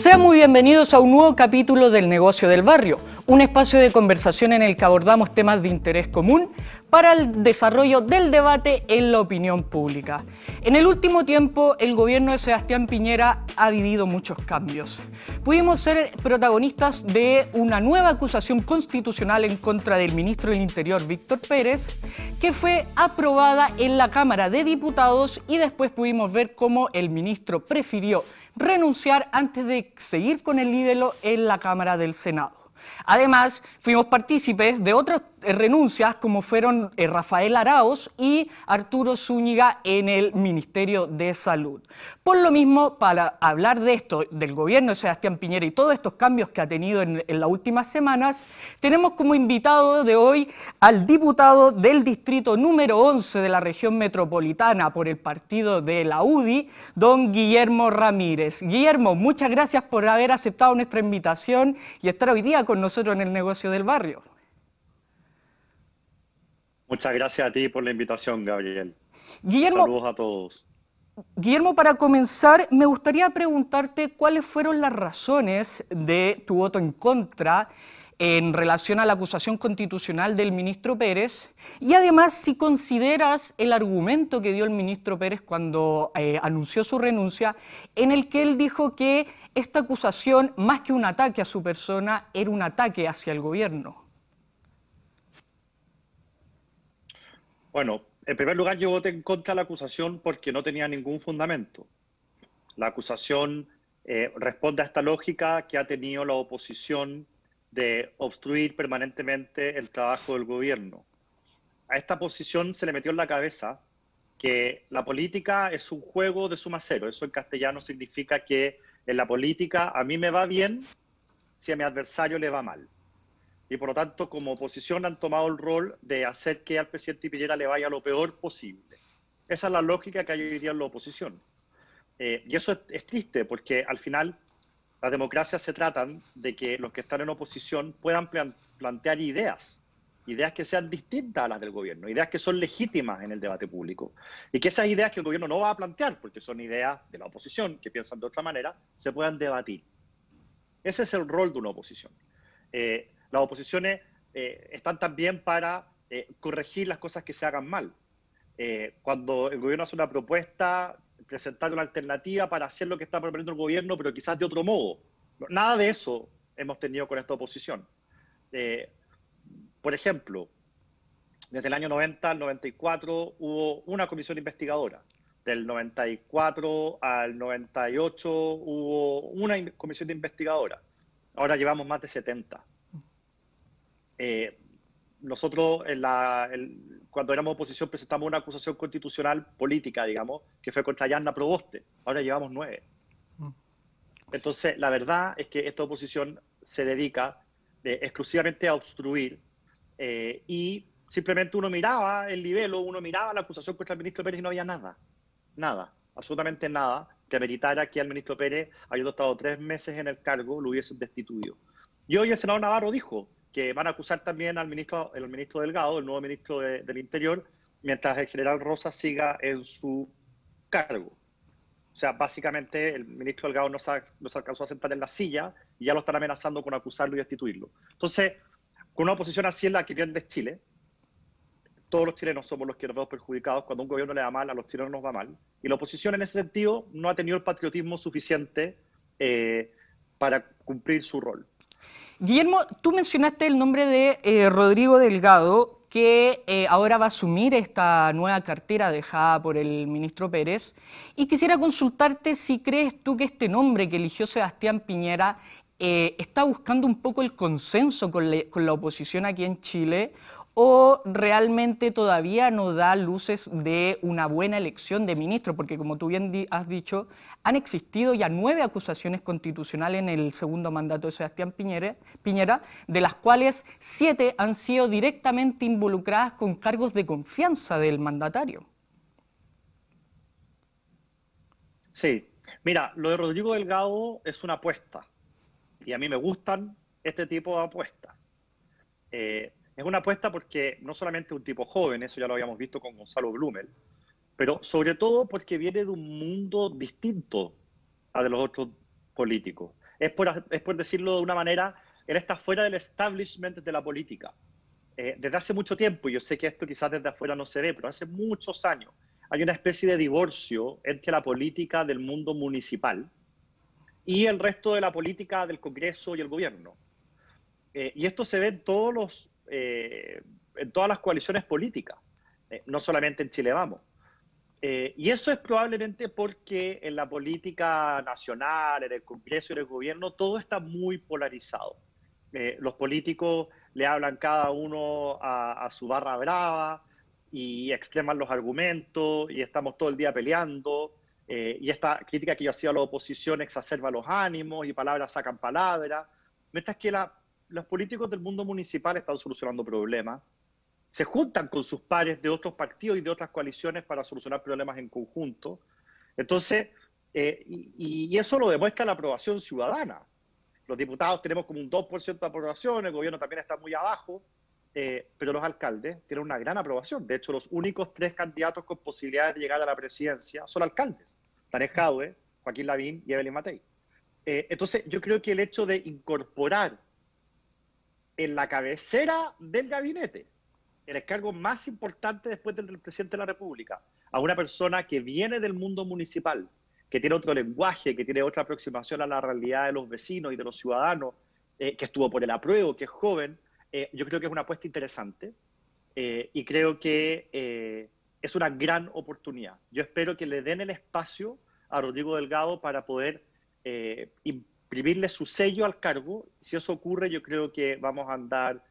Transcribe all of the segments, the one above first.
Sean muy bienvenidos a un nuevo capítulo del Negocio del Barrio, un espacio de conversación en el que abordamos temas de interés común para el desarrollo del debate en la opinión pública. En el último tiempo, el gobierno de Sebastián Piñera ha vivido muchos cambios. Pudimos ser protagonistas de una nueva acusación constitucional en contra del ministro del Interior, Víctor Pérez, que fue aprobada en la Cámara de Diputados, y después pudimos ver cómo el ministro prefirió renunciar antes de seguir con el libelo en la Cámara del Senado. Además, fuimos partícipes de otras renuncias como fueron Rafael Araoz y Arturo Zúñiga en el Ministerio de Salud. Por lo mismo, para hablar de esto, del gobierno de Sebastián Piñera y todos estos cambios que ha tenido en las últimas semanas, tenemos como invitado de hoy al diputado del distrito número 11 de la región metropolitana por el partido de la UDI, don Guillermo Ramírez. Guillermo, muchas gracias por haber aceptado nuestra invitación y estar hoy día con nosotros en el Negocio del Barrio. Muchas gracias a ti por la invitación, Gabriel. Guillermo, saludos a todos. Guillermo, para comenzar, me gustaría preguntarte cuáles fueron las razones de tu voto en contra en relación a la acusación constitucional del ministro Pérez, y además si consideras el argumento que dio el ministro Pérez cuando anunció su renuncia, en el que él dijo que esta acusación, más que un ataque a su persona, era un ataque hacia el gobierno. Bueno, en primer lugar, yo voté en contra de la acusación porque no tenía ningún fundamento. La acusación responde a esta lógica que ha tenido la oposición de obstruir permanentemente el trabajo del gobierno. A esta posición se le metió en la cabeza que la política es un juego de suma cero. Eso en castellano significa que en la política a mí me va bien si a mi adversario le va mal. Y por lo tanto, como oposición han tomado el rol de hacer que al presidente Piñera le vaya lo peor posible. Esa es la lógica que hay hoy día en la oposición. Y eso es triste, porque al final las democracias se tratan de que los que están en oposición puedan plantear ideas que sean distintas a las del gobierno, ideas que son legítimas en el debate público. Y que esas ideas que el gobierno no va a plantear, porque son ideas de la oposición, que piensan de otra manera, se puedan debatir. Ese es el rol de una oposición. Las oposiciones están también para corregir las cosas que se hagan mal. Cuando el gobierno hace una propuesta, presentar una alternativa para hacer lo que está proponiendo el gobierno, pero quizás de otro modo. Nada de eso hemos tenido con esta oposición. Por ejemplo, desde el año 90 al 94 hubo una comisión investigadora. Del 94 al 98 hubo una comisión investigadora. Ahora llevamos más de 70. Nosotros cuando éramos oposición presentamos una acusación constitucional política, digamos, que fue contra Yanna Proboste. Ahora llevamos 9. Entonces, la verdad es que esta oposición se dedica exclusivamente a obstruir y simplemente uno miraba el libelo, uno miraba la acusación contra el ministro Pérez y no había nada, absolutamente nada que ameritara que al ministro Pérez, habiendo estado 3 meses en el cargo, lo hubiesen destituido. Y hoy el senador Navarro dijo que van a acusar también al ministro Delgado, el nuevo ministro del Interior, mientras el general Rosas siga en su cargo. O sea, básicamente el ministro Delgado no se alcanzó a sentar en la silla y ya lo están amenazando con acusarlo y destituirlo. Entonces, con una oposición así en la que pierde Chile, todos los chilenos somos los que nos vemos perjudicados. Cuando un gobierno le va mal, a los chilenos nos va mal. Y la oposición en ese sentido no ha tenido el patriotismo suficiente para cumplir su rol. Guillermo, tú mencionaste el nombre de Rodrigo Delgado, que ahora va a asumir esta nueva cartera dejada por el ministro Pérez, y quisiera consultarte si crees tú que este nombre que eligió Sebastián Piñera está buscando un poco el consenso con la oposición aquí en Chile, o realmente todavía no da luces de una buena elección de ministro, porque como tú bien has dicho, han existido ya 9 acusaciones constitucionales en el segundo mandato de Sebastián Piñera, de las cuales 7 han sido directamente involucradas con cargos de confianza del mandatario. Sí, mira, lo de Rodrigo Delgado es una apuesta, y a mí me gustan este tipo de apuestas. Es una apuesta porque no solamente es un tipo joven, eso ya lo habíamos visto con Gonzalo Blumel, pero sobre todo porque viene de un mundo distinto a de los otros políticos. es por decirlo de una manera, él está fuera del establishment de la política. Desde hace mucho tiempo, yo sé que esto quizás desde afuera no se ve, pero hace muchos años hay una especie de divorcio entre la política del mundo municipal y el resto de la política del Congreso y el gobierno. Y esto se ve en todas las coaliciones políticas, no solamente en Chile Vamos. Y eso es probablemente porque en la política nacional, en el Congreso y en el gobierno, todo está muy polarizado. Los políticos le hablan cada uno a su barra brava y extreman los argumentos y estamos todo el día peleando. Y esta crítica que yo hacía a la oposición exacerba los ánimos y palabras sacan palabras. Mientras que los políticos del mundo municipal están solucionando problemas, se juntan con sus pares de otros partidos y de otras coaliciones para solucionar problemas en conjunto. Entonces, y eso lo demuestra la aprobación ciudadana. Los diputados tenemos como un 2% de aprobación, el gobierno también está muy abajo, pero los alcaldes tienen una gran aprobación. De hecho, los únicos 3 candidatos con posibilidades de llegar a la presidencia son alcaldes: Tarek Jadwe, Joaquín Lavín y Evelyn Matei. Entonces, yo creo que el hecho de incorporar en la cabecera del gabinete, el cargo más importante después del presidente de la República, a una persona que viene del mundo municipal, que tiene otro lenguaje, que tiene otra aproximación a la realidad de los vecinos y de los ciudadanos, que estuvo por el apruebo, que es joven, yo creo que es una apuesta interesante y creo que es una gran oportunidad. Yo espero que le den el espacio a Rodrigo Delgado para poder imprimirle su sello al cargo. Si eso ocurre, yo creo que vamos a andar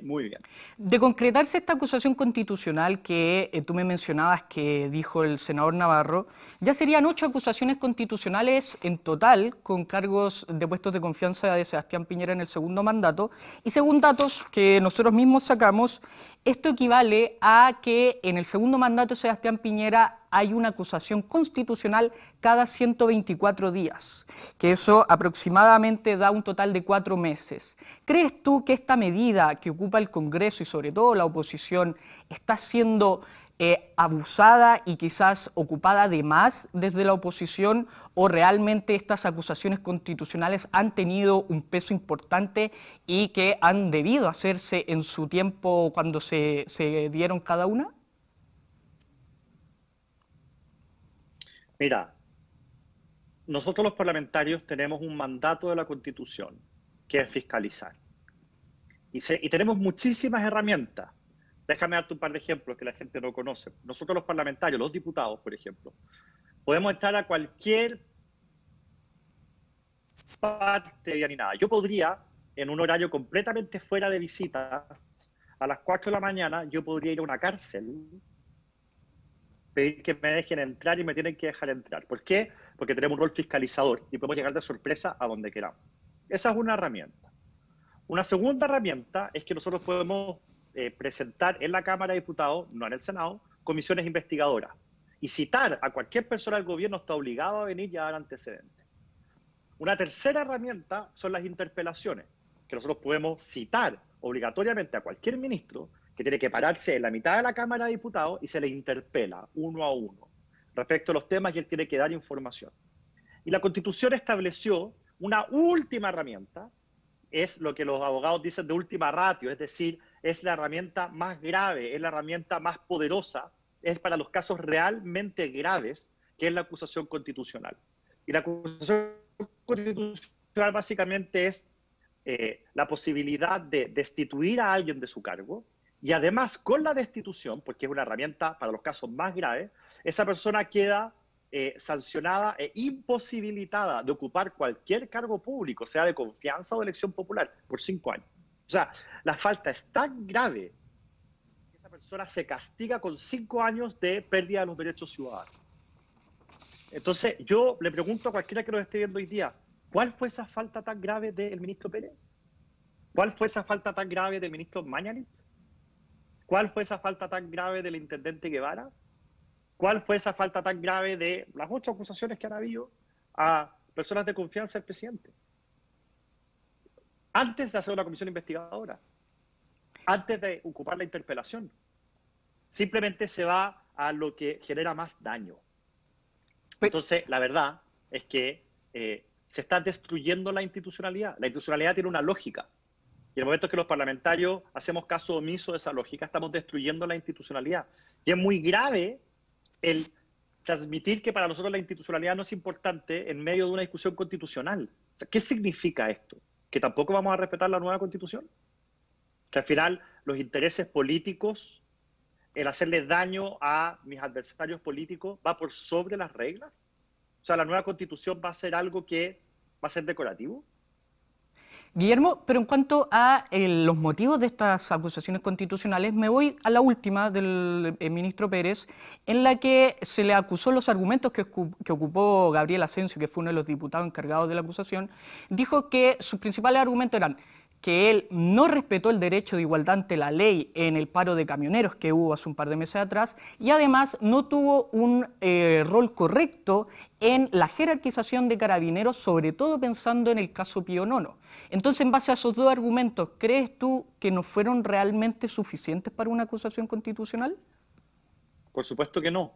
muy bien. De concretarse esta acusación constitucional que tú me mencionabas que dijo el senador Navarro, ya serían 8 acusaciones constitucionales en total con cargos de puestos de confianza de Sebastián Piñera en el segundo mandato, y según datos que nosotros mismos sacamos, esto equivale a que en el segundo mandato de Sebastián Piñera hay una acusación constitucional cada 124 días, que eso aproximadamente da un total de 4 meses. ¿Crees tú que esta medida que ocupa el Congreso y sobre todo la oposición está siendo abusada y quizás ocupada de más desde la oposición, o realmente estas acusaciones constitucionales han tenido un peso importante y que han debido hacerse en su tiempo cuando se dieron cada una? Mira, nosotros los parlamentarios tenemos un mandato de la Constitución, que es fiscalizar. Y tenemos muchísimas herramientas. Déjame darte un par de ejemplos que la gente no conoce. Nosotros los parlamentarios, los diputados, por ejemplo, podemos entrar a cualquier parte ni nada. Yo podría, en un horario completamente fuera de visitas, a las 4 de la mañana, yo podría ir a una cárcel, pedir que me dejen entrar y me tienen que dejar entrar. ¿Por qué? Porque tenemos un rol fiscalizador y podemos llegar de sorpresa a donde queramos. Esa es una herramienta. Una segunda herramienta es que nosotros podemos presentar en la Cámara de Diputados, no en el Senado, comisiones investigadoras. Y citar a cualquier persona del gobierno está obligado a venir y a dar antecedentes. Una tercera herramienta son las interpelaciones, que nosotros podemos citar obligatoriamente a cualquier ministro que tiene que pararse en la mitad de la Cámara de Diputados y se le interpela uno a uno respecto a los temas y él tiene que dar información. Y la Constitución estableció una última herramienta, es lo que los abogados dicen de última ratio, es decir, es la herramienta más grave, es la herramienta más poderosa, es para los casos realmente graves, que es la acusación constitucional. Y la acusación constitucional básicamente es la posibilidad de destituir a alguien de su cargo, y además con la destitución, porque es una herramienta para los casos más graves, esa persona queda sancionada e imposibilitada de ocupar cualquier cargo público, sea de confianza o de elección popular, por 5 años. O sea, la falta es tan grave que esa persona se castiga con 5 años de pérdida de los derechos ciudadanos. Entonces, yo le pregunto a cualquiera que nos esté viendo hoy día, ¿cuál fue esa falta tan grave del ministro Pérez? ¿Cuál fue esa falta tan grave del ministro Mañalich? ¿Cuál fue esa falta tan grave del intendente Guevara? ¿Cuál fue esa falta tan grave de las 8 acusaciones que han habido a personas de confianza del presidente? Antes de hacer una comisión investigadora, antes de ocupar la interpelación, simplemente se va a lo que genera más daño. Entonces, la verdad es que se está destruyendo la institucionalidad. La institucionalidad tiene una lógica. Y en el momento que los parlamentarios hacemos caso omiso de esa lógica, estamos destruyendo la institucionalidad. Y es muy grave el transmitir que para nosotros la institucionalidad no es importante en medio de una discusión constitucional. O sea, ¿qué significa esto? ¿Que tampoco vamos a respetar la nueva constitución? ¿Que al final los intereses políticos, el hacerle daño a mis adversarios políticos, va por sobre las reglas? O sea, ¿la nueva constitución va a ser algo que va a ser decorativo? Guillermo, pero en cuanto a los motivos de estas acusaciones constitucionales, me voy a la última del ministro Pérez, en la que se le acusó los argumentos que ocupó Gabriel Asensio, que fue uno de los diputados encargados de la acusación. Dijo que sus principales argumentos eran que él no respetó el derecho de igualdad ante la ley en el paro de camioneros que hubo hace un par de meses atrás y además no tuvo un rol correcto en la jerarquización de carabineros, sobre todo pensando en el caso Pío Nono. Entonces, en base a esos dos argumentos, ¿crees tú que no fueron realmente suficientes para una acusación constitucional? Por supuesto que no.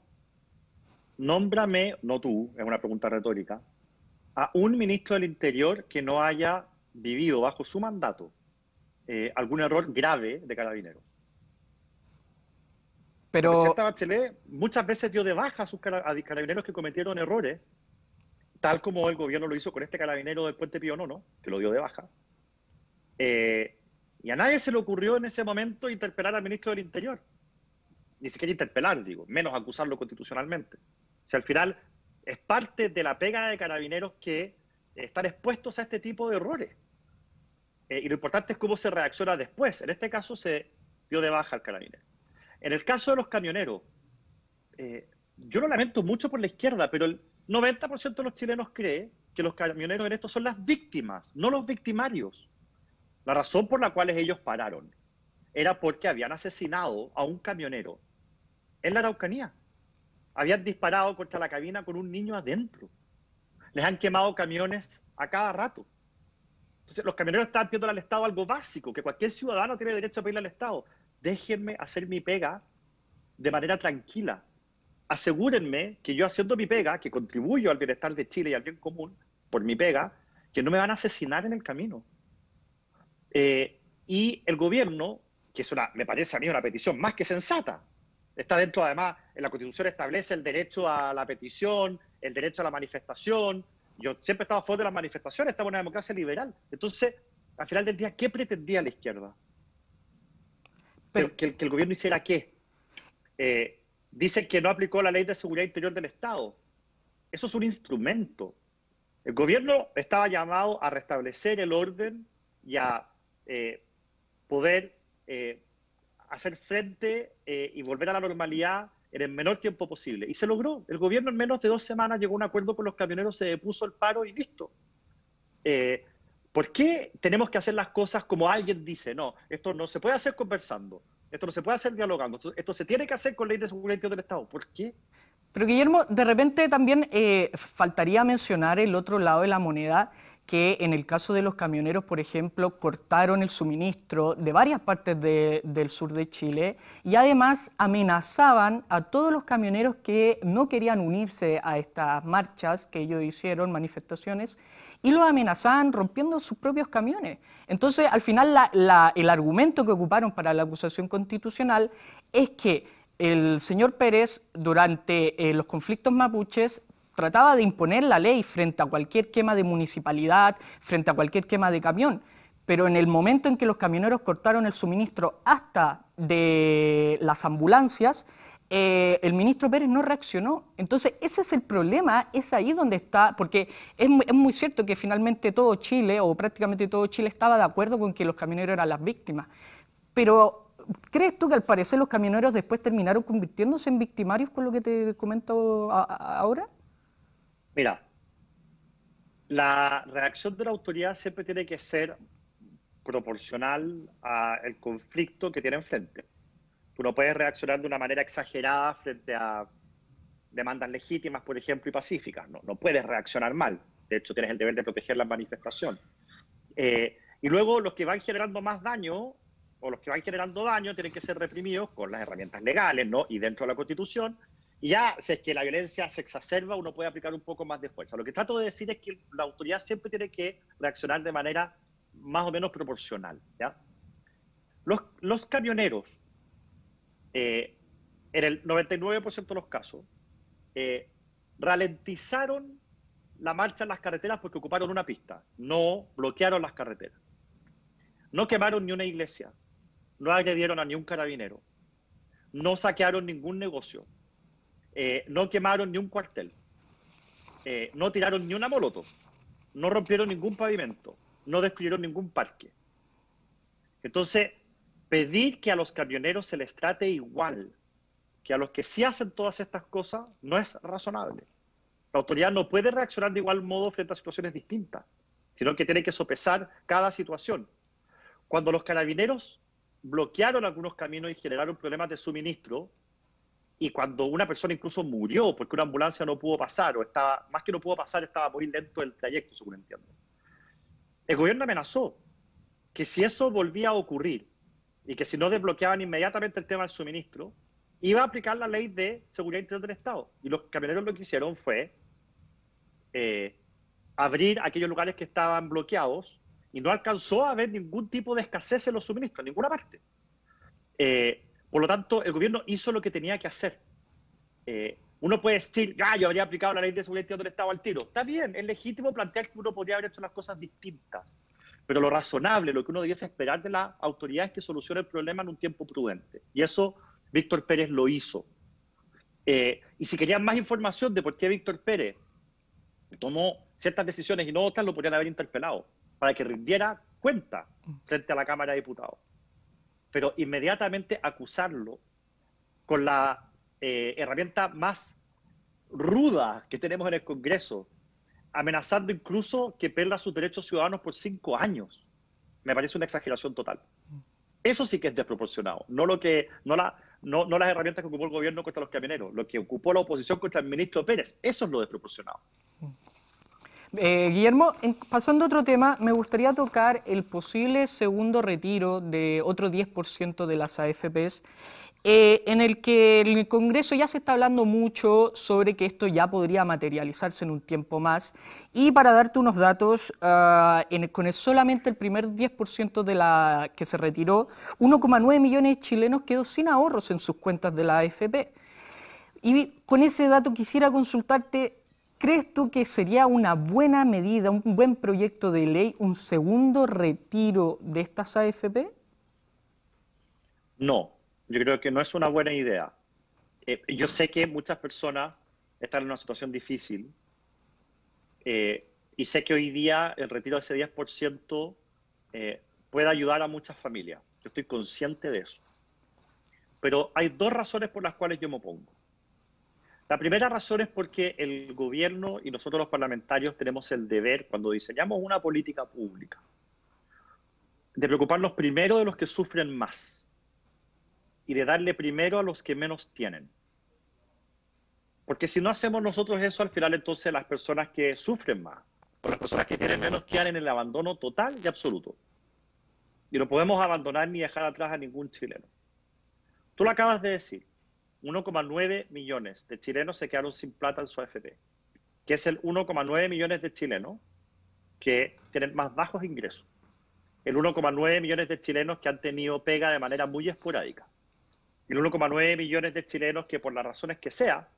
Nómbrame, no tú, es una pregunta retórica, a un ministro del Interior que no haya vivido bajo su mandato algún error grave de carabineros. Pero... La presidenta Bachelet muchas veces dio de baja a carabineros que cometieron errores, tal como el gobierno lo hizo con este carabinero del Puente Pío Nono, que lo dio de baja. Y a nadie se le ocurrió en ese momento interpelar al ministro del Interior. Ni siquiera interpelar, digo, menos acusarlo constitucionalmente. O sea, al final es parte de la pega de carabineros que están expuestos a este tipo de errores. Y lo importante es cómo se reacciona después. En este caso se dio de baja al carabinero. En el caso de los camioneros, yo lo lamento mucho por la izquierda, pero el 90% de los chilenos cree que los camioneros en esto son las víctimas, no los victimarios. La razón por la cual ellos pararon era porque habían asesinado a un camionero en la Araucanía. Habían disparado contra la cabina con un niño adentro. Les han quemado camiones a cada rato. Entonces, los camioneros estaban pidiendo al Estado algo básico, que cualquier ciudadano tiene derecho a pedirle al Estado. Déjenme hacer mi pega de manera tranquila. Asegúrenme que yo haciendo mi pega, que contribuyo al bienestar de Chile y al bien común, por mi pega, que no me van a asesinar en el camino. Y el gobierno, que es me parece a mí una petición más que sensata, está dentro, además, en la Constitución establece el derecho a la petición, el derecho a la manifestación. Yo siempre he estado a favor de las manifestaciones, estamos en una democracia liberal. Entonces, al final del día, ¿qué pretendía la izquierda? ¿Que el gobierno hiciera qué? Dicen que no aplicó la Ley de Seguridad Interior del Estado. Eso es un instrumento. El gobierno estaba llamado a restablecer el orden y a poder hacer frente y volver a la normalidad en el menor tiempo posible. Y se logró. El gobierno en menos de 2 semanas llegó a un acuerdo con los camioneros, se depuso el paro y listo. ¿Por qué tenemos que hacer las cosas como alguien dice? No, esto no se puede hacer conversando, esto no se puede hacer dialogando, esto se tiene que hacer con Ley de Seguridad Interior del Estado. ¿Por qué? Pero Guillermo, de repente también faltaría mencionar el otro lado de la moneda, que en el caso de los camioneros, por ejemplo, cortaron el suministro de varias partes del sur de Chile y además amenazaban a todos los camioneros que no querían unirse a estas marchas que ellos hicieron, manifestaciones, y los amenazaban rompiendo sus propios camiones. Entonces, al final, el argumento que ocuparon para la acusación constitucional es que el señor Pérez, durante los conflictos mapuches, trataba de imponer la ley frente a cualquier quema de municipalidad, frente a cualquier quema de camión. Pero en el momento en que los camioneros cortaron el suministro hasta de las ambulancias, el ministro Pérez no reaccionó. Entonces, ese es el problema, es ahí donde está, porque es muy cierto que finalmente todo Chile, o prácticamente todo Chile, estaba de acuerdo con que los camioneros eran las víctimas. Pero, ¿crees tú que al parecer los camioneros después terminaron convirtiéndose en victimarios con lo que te comento ahora? Mira, la reacción de la autoridad siempre tiene que ser proporcional al conflicto que tiene enfrente. Tú no puedes reaccionar de una manera exagerada frente a demandas legítimas, por ejemplo, y pacíficas. No puedes reaccionar mal. De hecho, tienes el deber de proteger la manifestación. Y luego los que van generando más daño, o los que van generando daño, tienen que ser reprimidos con las herramientas legales, ¿no? Y dentro de la Constitución. Y ya, si es que la violencia se exacerba, uno puede aplicar un poco más de fuerza. Lo que trato de decir es que la autoridad siempre tiene que reaccionar de manera más o menos proporcional, ¿ya? Los camioneros, en el 99% de los casos, ralentizaron la marcha en las carreteras porque ocuparon una pista, no bloquearon las carreteras. No quemaron ni una iglesia, no agredieron a ni un carabinero, no saquearon ningún negocio, no quemaron ni un cuartel, no tiraron ni una molotov, no rompieron ningún pavimento, no destruyeron ningún parque. Entonces, pedir que a los camioneros se les trate igual que a los que sí hacen todas estas cosas no es razonable. La autoridad no puede reaccionar de igual modo frente a situaciones distintas, sino que tiene que sopesar cada situación. Cuando los carabineros bloquearon algunos caminos y generaron problemas de suministro, y cuando una persona incluso murió porque una ambulancia no pudo pasar, o estaba, más que no pudo pasar, estaba muy lento el trayecto, según entiendo, el gobierno amenazó que si eso volvía a ocurrir y que si no desbloqueaban inmediatamente el tema del suministro, iba a aplicar la ley de seguridad interior del Estado. Y los camioneros lo que hicieron fue abrir aquellos lugares que estaban bloqueados y no alcanzó a haber ningún tipo de escasez en los suministros, en ninguna parte. Por lo tanto, el gobierno hizo lo que tenía que hacer. Uno puede decir, yo habría aplicado la ley de seguridad interior del Estado al tiro. Está bien, es legítimo plantear que uno podría haber hecho las cosas distintas. Pero lo razonable, lo que uno debiese esperar de la autoridad es que solucione el problema en un tiempo prudente. Y eso Víctor Pérez lo hizo. Y si querían más información de por qué Víctor Pérez tomó ciertas decisiones y no otras, lo podrían haber interpelado para que rindiera cuenta frente a la Cámara de Diputados. Pero inmediatamente acusarlo con la herramienta más ruda que tenemos en el Congreso, amenazando incluso que pierda sus derechos ciudadanos por 5 años, me parece una exageración total. Eso sí que es desproporcionado, no las herramientas que ocupó el gobierno contra los camioneros, lo que ocupó la oposición contra el ministro Pérez, eso es lo desproporcionado. Guillermo, pasando a otro tema, me gustaría tocar el posible segundo retiro de otro 10% de las AFPs, en el que en el Congreso ya se está hablando mucho sobre que esto ya podría materializarse en un tiempo más. Y para darte unos datos, con solamente el primer 10% de la que se retiró, 1,9 millones de chilenos quedó sin ahorros en sus cuentas de la AFP. Y con ese dato quisiera consultarte, ¿crees tú que sería una buena medida, un buen proyecto de ley, un segundo retiro de estas AFP? No, yo creo que no es una buena idea. Yo sé que muchas personas están en una situación difícil y sé que hoy día el retiro de ese 10% puede ayudar a muchas familias. Yo estoy consciente de eso. Pero hay 2 razones por las cuales yo me opongo. La primera razón es porque el gobierno y nosotros los parlamentarios tenemos el deber, cuando diseñamos una política pública, de preocuparnos primero de los que sufren más y de darle primero a los que menos tienen. Porque si no hacemos nosotros eso, al final entonces las personas que sufren más, o las personas que tienen menos, quedan en el abandono total y absoluto. Y no podemos abandonar ni dejar atrás a ningún chileno. Tú lo acabas de decir. 1,9 millones de chilenos se quedaron sin plata en su AFP, que es el 1,9 millones de chilenos que tienen más bajos ingresos, el 1,9 millones de chilenos que han tenido pega de manera muy esporádica, el 1,9 millones de chilenos que por las razones que sea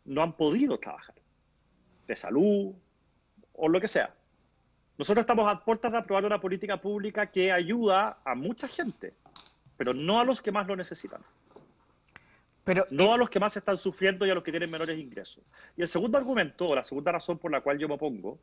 no han podido trabajar, de salud o lo que sea. Nosotros estamos a puertas de aprobar una política pública que ayuda a mucha gente, pero no a los que más lo necesitan. No a los que más están sufriendo y a los que tienen menores ingresos. Y el segundo argumento, o la segunda razón por la cual yo me opongo,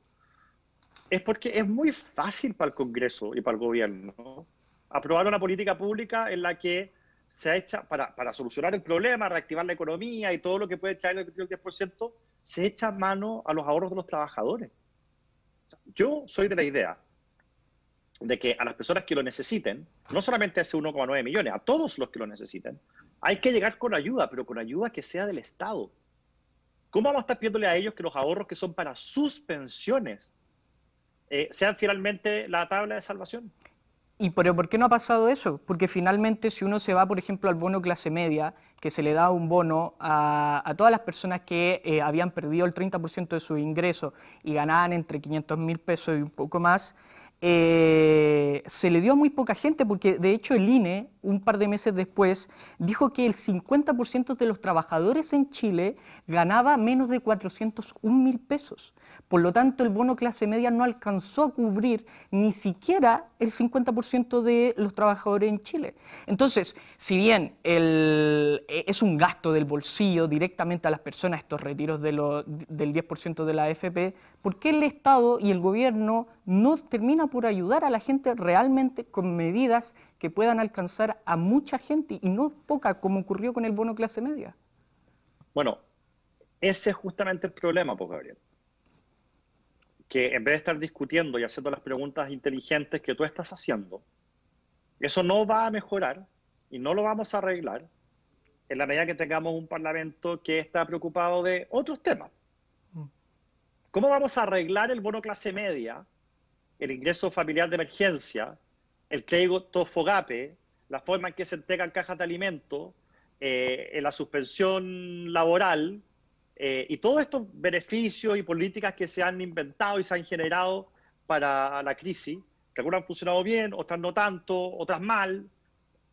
es porque es muy fácil para el Congreso y para el gobierno aprobar una política pública en la que se echa, para solucionar el problema, reactivar la economía y todo lo que puede traer el 10%, se echa mano a los ahorros de los trabajadores. Yo soy de la idea de que a las personas que lo necesiten, no solamente a ese 1,9 millones, a todos los que lo necesiten, hay que llegar con ayuda, pero con ayuda que sea del Estado. ¿Cómo vamos a estar pidiéndole a ellos que los ahorros que son para sus pensiones sean finalmente la tabla de salvación? Pero ¿por qué no ha pasado eso? Porque finalmente si uno se va, por ejemplo, al bono clase media, que se le da un bono a todas las personas que habían perdido el 30% de su ingreso y ganaban entre 500.000 pesos y un poco más, se le dio a muy poca gente, porque de hecho el INE, un par de meses después, dijo que el 50% de los trabajadores en Chile ganaba menos de 401.000 pesos. Por lo tanto, el bono clase media no alcanzó a cubrir ni siquiera el 50% de los trabajadores en Chile. Entonces, si bien es un gasto del bolsillo directamente a las personas estos retiros del 10% de la AFP, ¿por qué el Estado y el gobierno no termina por ayudar a la gente realmente con medidas que puedan alcanzar a mucha gente y no poca, como ocurrió con el bono clase media? Bueno, ese es justamente el problema, pues, Gabriel. Que en vez de estar discutiendo y haciendo las preguntas inteligentes que tú estás haciendo, eso no va a mejorar y no lo vamos a arreglar en la medida que tengamos un parlamento que está preocupado de otros temas. ¿Cómo vamos a arreglar el bono clase media, el ingreso familiar de emergencia, el crédito FOGAPE, la forma en que se entregan cajas de alimentos, en la suspensión laboral, y todos estos beneficios y políticas que se han inventado y se han generado para la crisis, que algunas han funcionado bien, otras no tanto, otras mal,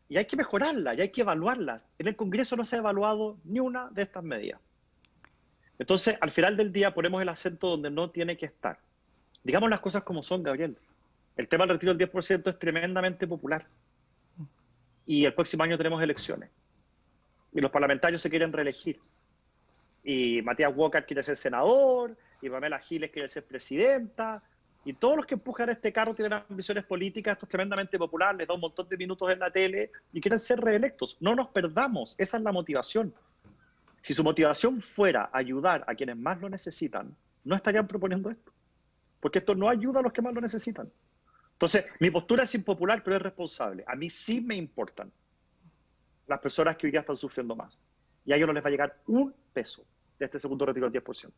y hay que mejorarlas, y hay que evaluarlas. En el Congreso no se ha evaluado ni una de estas medidas. Entonces, al final del día ponemos el acento donde no tiene que estar. Digamos las cosas como son, Gabriel. El tema del retiro del 10% es tremendamente popular. Y el próximo año tenemos elecciones. Y los parlamentarios se quieren reelegir. Y Matías Walker quiere ser senador, y Pamela Giles quiere ser presidenta, y todos los que empujan este carro tienen ambiciones políticas, esto es tremendamente popular, les da un montón de minutos en la tele, y quieren ser reelectos. No nos perdamos, esa es la motivación. Si su motivación fuera ayudar a quienes más lo necesitan, no estarían proponiendo esto. Porque esto no ayuda a los que más lo necesitan. Entonces, mi postura es impopular, pero es responsable. A mí sí me importan las personas que hoy día están sufriendo más. Y a ellos no les va a llegar un peso de este segundo retiro del 10%.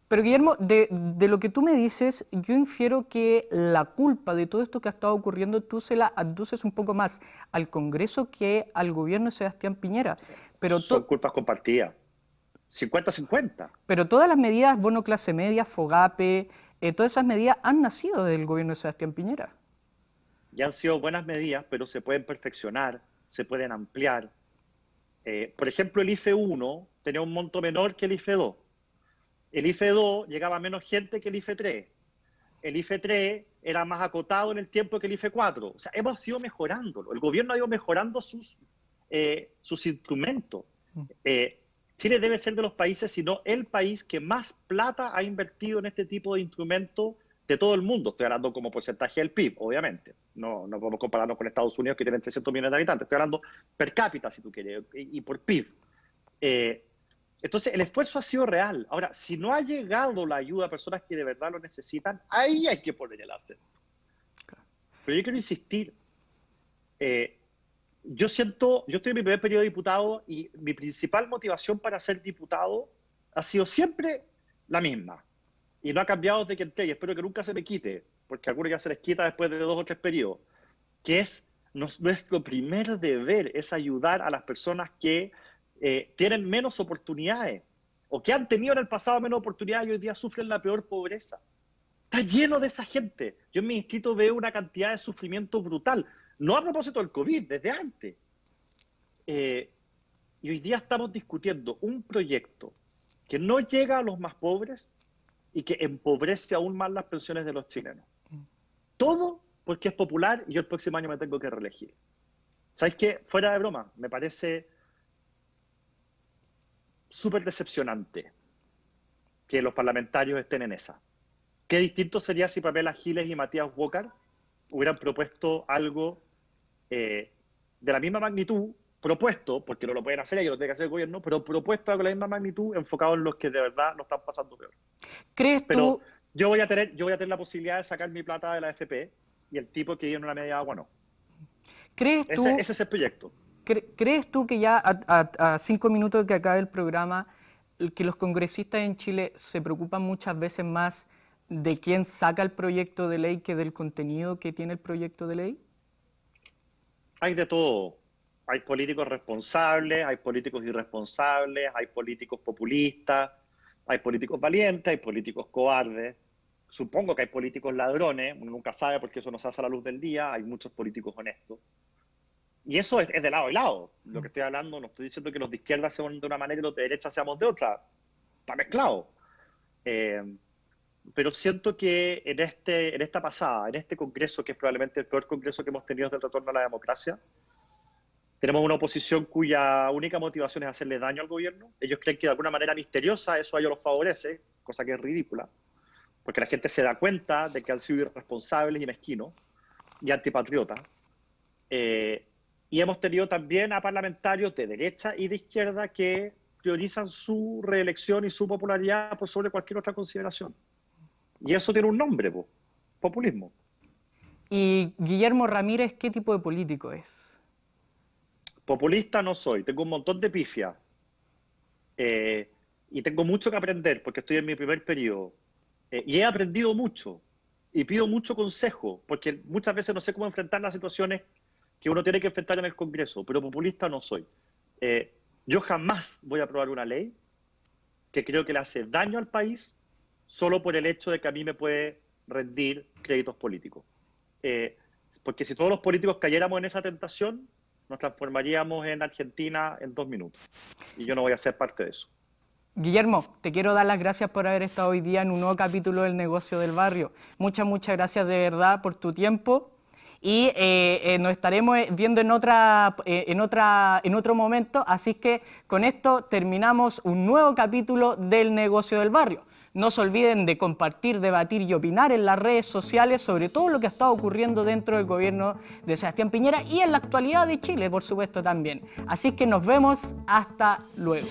Pero Guillermo, de lo que tú me dices, yo infiero que la culpa de todo esto que ha estado ocurriendo tú se la aduces un poco más al Congreso que al gobierno de Sebastián Piñera. Pero son culpas compartidas. 50-50. Pero todas las medidas, bono clase media, FOGAPE, todas esas medidas han nacido del gobierno de Sebastián Piñera. Ya han sido buenas medidas, pero se pueden perfeccionar, se pueden ampliar. Por ejemplo, el IFE 1 tenía un monto menor que el IFE 2. El IFE 2 llegaba a menos gente que el IFE 3. El IFE 3 era más acotado en el tiempo que el IFE 4. O sea, hemos ido mejorándolo. El gobierno ha ido mejorando sus instrumentos. Chile debe ser de los países, si no el país que más plata ha invertido en este tipo de instrumentos de todo el mundo. Estoy hablando como porcentaje del PIB, obviamente. No podemos compararnos con Estados Unidos, que tienen 300 millones de habitantes. Estoy hablando per cápita, si tú quieres, y por PIB. Entonces, el esfuerzo ha sido real. Ahora, si no ha llegado la ayuda a personas que de verdad lo necesitan, ahí hay que poner el acento. Pero yo quiero insistir. Yo estoy en mi primer periodo de diputado y mi principal motivación para ser diputado ha sido siempre la misma. Y no ha cambiado desde que entré y espero que nunca se me quite, porque a algunos ya se les quita después de 2 o 3 periodos, que es nuestro primer deber es ayudar a las personas que tienen menos oportunidades o que han tenido en el pasado menos oportunidades y hoy día sufren la peor pobreza. Está lleno de esa gente. Yo en mi distrito veo una cantidad de sufrimiento brutal. No a propósito del COVID, desde antes. Y hoy día estamos discutiendo un proyecto que no llega a los más pobres y que empobrece aún más las pensiones de los chilenos. Todo porque es popular y yo el próximo año me tengo que reelegir. ¿Sabes qué? Fuera de broma, me parece súper decepcionante que los parlamentarios estén en esa. Qué distinto sería si Pamela Giles y Matías Walker hubieran propuesto algo de la misma magnitud, propuesto, porque no lo pueden hacer, ellos lo tiene que hacer el gobierno, pero propuesto algo de la misma magnitud, enfocado en los que de verdad lo están pasando peor. ¿Crees pero tú? Yo voy a tener la posibilidad de sacar mi plata de la AFP y el tipo que vive en una media agua no. ¿Crees tú? Ese es el proyecto. ¿Crees tú que ya a 5 minutos de que acabe el programa, que los congresistas en Chile se preocupan muchas veces más de quién saca el proyecto de ley que del contenido que tiene el proyecto de ley? Hay de todo. Hay políticos responsables, hay políticos irresponsables, hay políticos populistas, hay políticos valientes, hay políticos cobardes. Supongo que hay políticos ladrones, uno nunca sabe porque eso no se hace a la luz del día, hay muchos políticos honestos. Y eso es de lado y lado. Lo que estoy hablando, no estoy diciendo que los de izquierda sean de una manera y los de derecha seamos de otra. Está mezclado. Pero siento que en esta pasada, en este congreso, que es probablemente el peor congreso que hemos tenido desde el retorno a la democracia, tenemos una oposición cuya única motivación es hacerle daño al gobierno. Ellos creen que de alguna manera misteriosa eso a ellos los favorece, cosa que es ridícula, porque la gente se da cuenta de que han sido irresponsables y mezquinos y antipatriotas. Y hemos tenido también a parlamentarios de derecha y de izquierda que priorizan su reelección y su popularidad por sobre cualquier otra consideración. Y eso tiene un nombre, populismo. Y Guillermo Ramírez, ¿qué tipo de político es? Populista no soy, tengo un montón de pifias. Y tengo mucho que aprender porque estoy en mi primer periodo. Y he aprendido mucho y pido mucho consejo porque muchas veces no sé cómo enfrentar las situaciones que uno tiene que enfrentar en el Congreso, pero populista no soy. Yo jamás voy a aprobar una ley que creo que le hace daño al país solo por el hecho de que a mí me puede rendir créditos políticos. Porque si todos los políticos cayéramos en esa tentación, nos transformaríamos en Argentina en 2 minutos. Y yo no voy a ser parte de eso. Guillermo, te quiero dar las gracias por haber estado hoy día en un nuevo capítulo del Negocio del Barrio. Muchas gracias de verdad por tu tiempo y nos estaremos viendo en otro momento, así que con esto terminamos un nuevo capítulo del Negocio del Barrio. No se olviden de compartir, debatir y opinar en las redes sociales sobre todo lo que ha estado ocurriendo dentro del gobierno de Sebastián Piñera y en la actualidad de Chile, por supuesto, también. Así que nos vemos hasta luego.